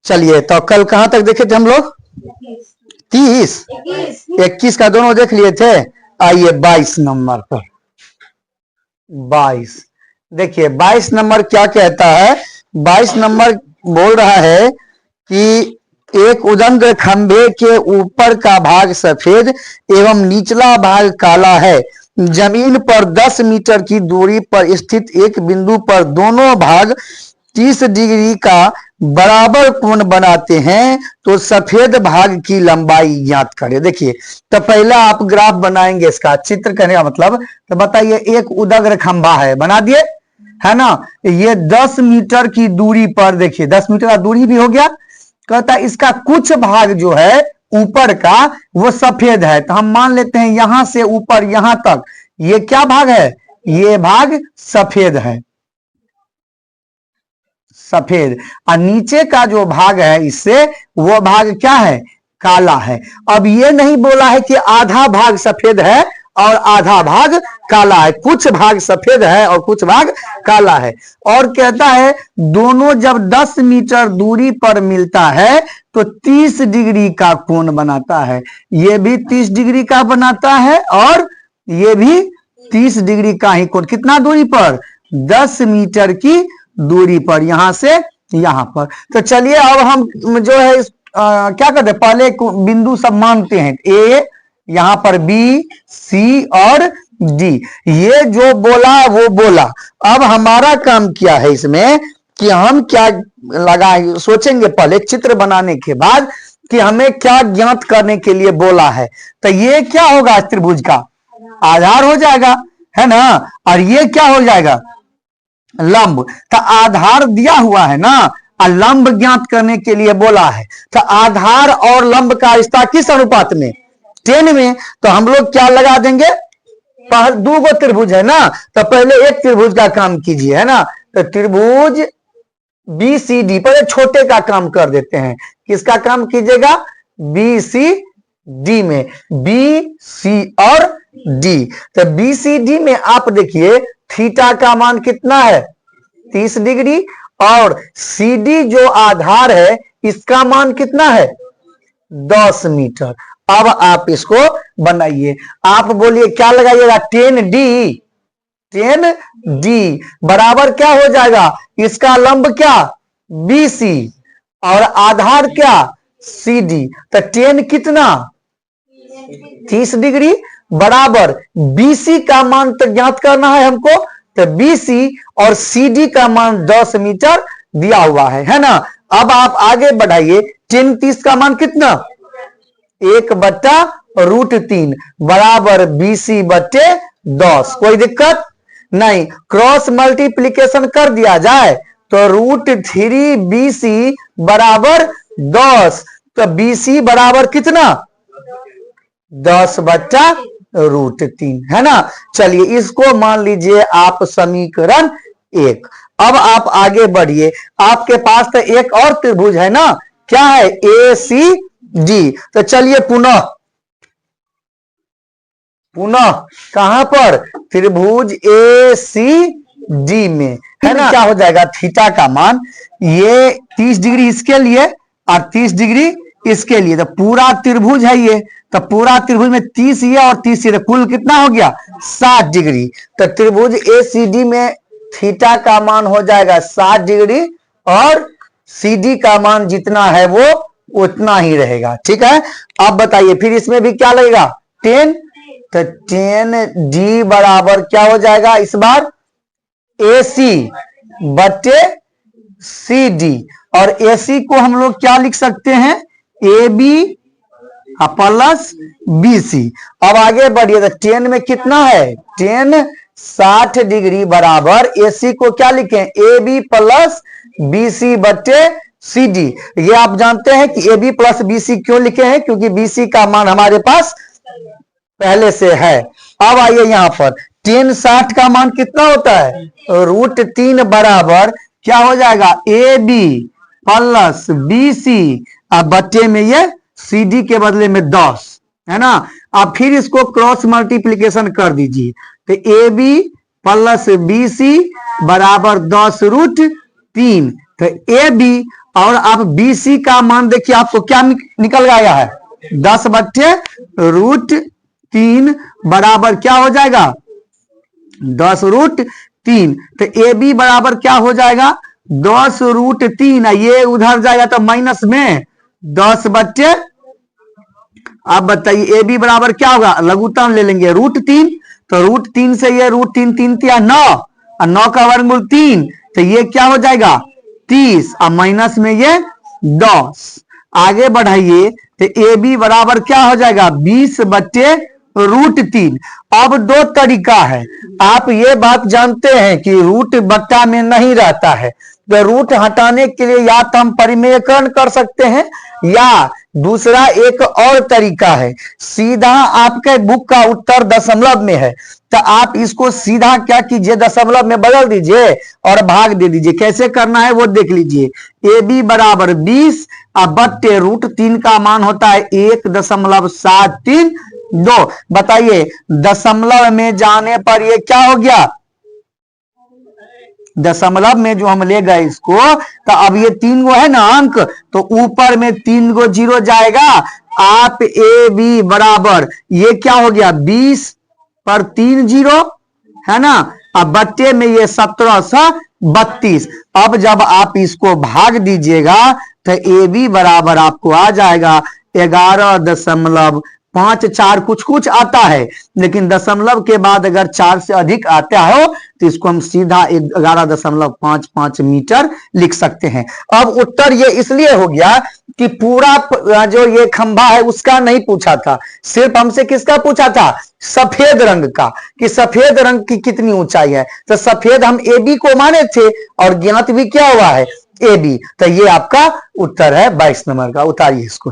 चलिए तो कल कहां तक देखे थे हम लोग? 30, 21 का दोनों देख लिए थे। आइए 22 नंबर पर। 22 देखिए 22 नंबर क्या कहता है। 22 नंबर बोल रहा है कि एक उदंड खंभे के ऊपर का भाग सफेद एवं निचला भाग काला है। जमीन पर 10 मीटर की दूरी पर स्थित एक बिंदु पर दोनों भाग 30 डिग्री का बराबर कोण बनाते हैं तो सफेद भाग की लंबाई ज्ञात करें। देखिए तो पहला आप ग्राफ बनाएंगे, इसका चित्र करने का मतलब तो बताइए। एक उदग्र खंभा है, बना दिए है ना। ये 10 मीटर की दूरी पर, देखिए 10 मीटर का दूरी भी हो गया। कहता है इसका कुछ भाग जो है ऊपर का वो सफेद है, तो हम मान लेते हैं यहां से ऊपर यहां तक ये क्या भाग है, ये भाग सफेद है, सफेद। और नीचे का जो भाग है इससे वो भाग क्या है, काला है। अब ये नहीं बोला है कि आधा भाग सफेद है और आधा भाग काला है, कुछ भाग सफेद है और कुछ भाग काला है। और कहता है दोनों जब 10 मीटर दूरी पर मिलता है तो 30 डिग्री का कोण बनाता है। ये भी 30 डिग्री का बनाता है और ये भी 30 डिग्री का ही कोण। कितना दूरी पर, 10 मीटर की दूरी पर, यहां से यहां पर। तो चलिए अब हम जो है क्या करते हैं, पहले बिंदु सब मानते हैं। ए, यहां पर बी, सी और डी, ये जो बोला वो बोला। अब हमारा काम क्या है इसमें कि हम क्या लगाए, सोचेंगे पहले चित्र बनाने के बाद कि हमें क्या ज्ञात करने के लिए बोला है। तो ये क्या होगा, त्रिभुज का आधार हो जाएगा, है ना। और ये क्या हो जाएगा, लंब। तो आधार दिया हुआ है ना, और लंब ज्ञात करने के लिए बोला है। तो आधार और लंब का रिश्ता किस अनुपात में, 10 में। तो हम लोग क्या लगा देंगे, दो गो त्रिभुज है ना, तो पहले एक त्रिभुज का काम कीजिए, है ना। तो त्रिभुज बी सी डी, पहले छोटे का काम कर देते हैं। किसका काम कीजिएगा, बी सी डी में, बी सी और डी। तो बी सी डी में आप देखिए थीटा का मान कितना है, 30 डिग्री, और सी डी जो आधार है इसका मान कितना है, 10 मीटर। अब आप इसको बनाइए, आप बोलिए क्या लगाइएगा, 10 डी बराबर क्या हो जाएगा, इसका लंब क्या, BC, और आधार क्या, CD। तो 10 कितना, 30 डिग्री बराबर BC का मान तो ज्ञात करना है हमको। तो BC और CD का मान 10 मीटर दिया हुआ है ना। अब आप आगे बढ़ाइए, 10 30 का मान कितना, 1/√3 बराबर BC बटे 10। कोई दिक्कत नहीं, क्रॉस मल्टीप्लीकेशन कर दिया जाए तो √3 BC बराबर 10। तो BC बराबर कितना, 10/√3, है ना। चलिए इसको मान लीजिए आप समीकरण 1। अब आप आगे बढ़िए, आपके पास तो एक और त्रिभुज है ना, क्या है, ACD। तो चलिए पुनः कहां पर, त्रिभुज ACD में, है ना। क्या हो जाएगा, थीटा का मान, ये 30 डिग्री इसके लिए और 30 डिग्री इसके लिए। तो पूरा त्रिभुज है ये, तो पूरा त्रिभुज में 30 ये और 30 ये, तो कुल कितना हो गया, 60 डिग्री। तो त्रिभुज ACD में थीटा का मान हो जाएगा 60 डिग्री और CD का मान जितना है वो उतना ही रहेगा, ठीक है। अब बताइए फिर इसमें भी क्या लगेगा, 10। तो 10D बराबर क्या हो जाएगा इस बार, AC बटे CD। और AC को हम लोग क्या लिख सकते हैं, AB प्लस BC। अब आगे बढ़िए, तो 10 में कितना है, 10 60 डिग्री बराबर AC को क्या लिखें, AB प्लस BC बटे CD। ये आप जानते हैं कि AB प्लस BC क्यों लिखे हैं, क्योंकि BC का मान हमारे पास पहले से है। अब आइए यहां पर 10 60 का मान कितना होता है, √3 बराबर क्या हो जाएगा, AB प्लस BC बटे में ये CD के बदले में 10, है ना। अब फिर इसको क्रॉस मल्टीप्लीकेशन कर दीजिए, तो AB प्लस BC बराबर 10√3। तो AB और अब BC का मान देखिए आपको क्या निकल गया है 10/√3 बराबर क्या हो जाएगा 10√3। तो AB बराबर क्या हो जाएगा 10√3। ये उधर जाएगा तो माइनस में 10/। अब बताइए AB बराबर क्या होगा लघुत्तम ले लेंगे √3। तो √3 से ये √3 3 तिया 9 और 9 का वर्गमूल 3। तो ये क्या हो जाएगा 30 और माइनस में ये 10। आगे बढ़ाइए तो AB बराबर क्या हो जाएगा 20/√3। अब दो तरीका है। आप ये बात जानते हैं कि रूट बट्टा में नहीं रहता है, तो रूट हटाने के लिए या तो हम परिमेयकरण कर सकते हैं या दूसरा एक और तरीका है। सीधा आपके बुक का उत्तर दशमलव में है, तो आप इसको सीधा क्या कीजिए दशमलव में बदल दीजिए और भाग दे दीजिए। कैसे करना है वो देख लीजिए। AB बराबर 20 बट्टे √3 का मान होता है 1.732। बताइए दशमलव में जाने पर ये क्या हो गया दशमलव में जो हम ले गए इसको, तो अब ये 3 गो है ना अंक, तो ऊपर में 3 गो 0 जाएगा। आप AB बराबर ये क्या हो गया 20 पर 3 0 है ना, अब बट्टे में ये 1732। अब जब आप इसको भाग दीजिएगा तो AB बराबर आपको आ जाएगा 11.5 4 कुछ कुछ आता है, लेकिन दशमलव के बाद अगर 4 से अधिक आता हो तो इसको हम सीधा 11.55 मीटर लिख सकते हैं। अब उत्तर ये इसलिए हो गया कि पूरा जो ये खंभा है उसका नहीं पूछा था, सिर्फ हमसे किसका पूछा था सफेद रंग का, कि सफेद रंग की कितनी ऊंचाई है। तो सफेद हम AB को माने थे और ज्ञात भी क्या हुआ है AB। तो ये आपका उत्तर है 22 नंबर का। उतारिए इसको।